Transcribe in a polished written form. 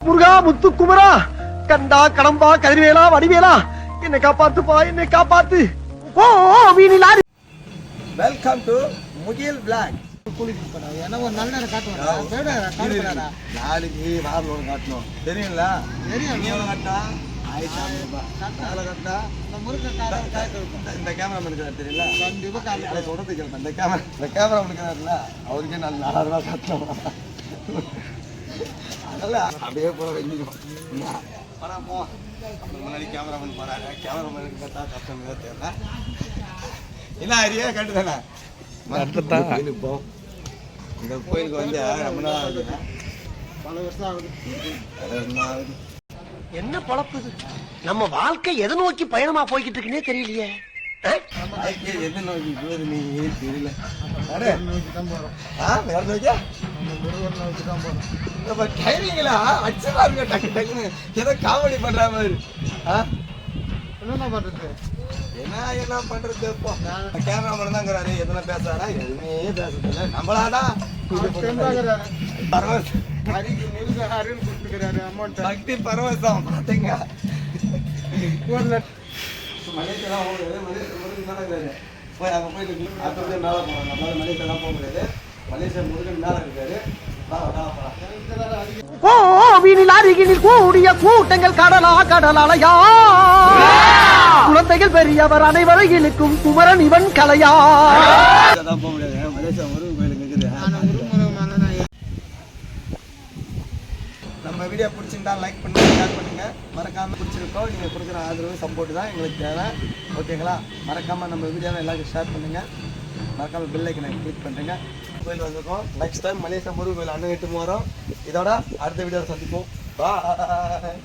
முருகா முத்து குமரா கண்டா கடம்பா கதிர்வேலா வடிவேலா என்னை காப்பாத்துப்பா என்னை காப்பாத்து. ஓ வீணிலாரி. Welcome to Mugil blog. ஏன்னா ஒரு நல்ல நேரம் காட்டுவாங்க. நாளைக்கு வாரம் ஒன்று காட்டணும் தெரியுங்களா? தெரியும். நீ எவ்வளோ காட்டா? 1000 ரூபாய் கட்டா. இந்த கேமராமேன் இருக்கிறார் தெரியல? கண்டிப்பாக சொல்றதுக்கு இந்த கேமராமேன் இருக்கிறாருல அவருக்கே நான் 4000 ரூபாய் காட்டணும். அதெல்லாம் அப்படியே போல வெஞ்சிடும். பணம் போ முன்னாடி கேமராமேன் போறாங்க. கேமராமேனுக்கு கட்டா கஷ்டம் தெரியல. என்ன ஐடியா கட்டுதானே கோயிலுக்கு போ. இந்த கோயிலுக்கு வந்து ரொம்ப நாள் ஆகுது. பல வருஷம் ஆகுது. என்ன பழப்புது நம்ம வாழ்க்கை எதை நோக்கி பயணமா போய்கிட்டு இருக்குன்னே தெரியலையே. எது நோக்கி போகுது நீ தெரியல. நோக்கி தான் போறோம். வேற நோக்கியா முருகன் நோக்கி தான் போறோம். டைமிங்களா அச்சமா இருக்க டக்கு டக்குன்னு ஏதோ காமெடி பண்ற மாதிரி. என்ன பண்றது? என்ன பண்றது? இப்போ கேமரா மட்டும் தான் இருக்கிறாரு. எதுனா பேசுறாரா? எதுவுமே பேசுறதில்ல. நம்மளாதான் பரவசம். அருள் கொடுத்துக்கிறாரு அமௌண்ட். பக்தி பரவசம் பாத்தீங்க. மலேசியெல்லாம் போக முடியாது. போய் அங்கே போயிட்டு ஆட்டோவே மேலே போகணும். நம்மளால மலேசியெல்லாம் போக முடியாது. மலேசியா முருகன் மேலே இருக்காரு. ஓ வீணிலாரிகளில் கூடிய கூட்டங்கள் கடலா கடலாலையா குழந்தைகள் பெரியவர் அனைவரும் இழுக்கும் குமரன் இவன் கலையா. போக முடியாது. மலேசியா முருகன் கோயிலுக்கு இருக்குது. நம்ம வீடியோ பிடிச்சிருந்தா லைக் பண்ணுங்க, ஷேர் பண்ணுங்க. மறக்காம பிடிச்சிருக்கோம். நீங்க கொடுக்குற ஆதரவு சப்போர்ட் தான் எங்களுக்கு தேவை. ஓகேங்களா? மறக்காம நம்ம வீடியோவை எல்லாருக்கும் ஷேர் பண்ணுங்க. மறக்காம பெல் ஐக்கனை கிளிக் பண்ணுங்க. கோயில் வந்திருக்கோம். நெக்ஸ்ட் டைம் மலேசியா முருகன் கோயில் அண்ணன் 8 வரோம். இதோட அடுத்த வீடியோவில் சந்திப்போம். பாய்.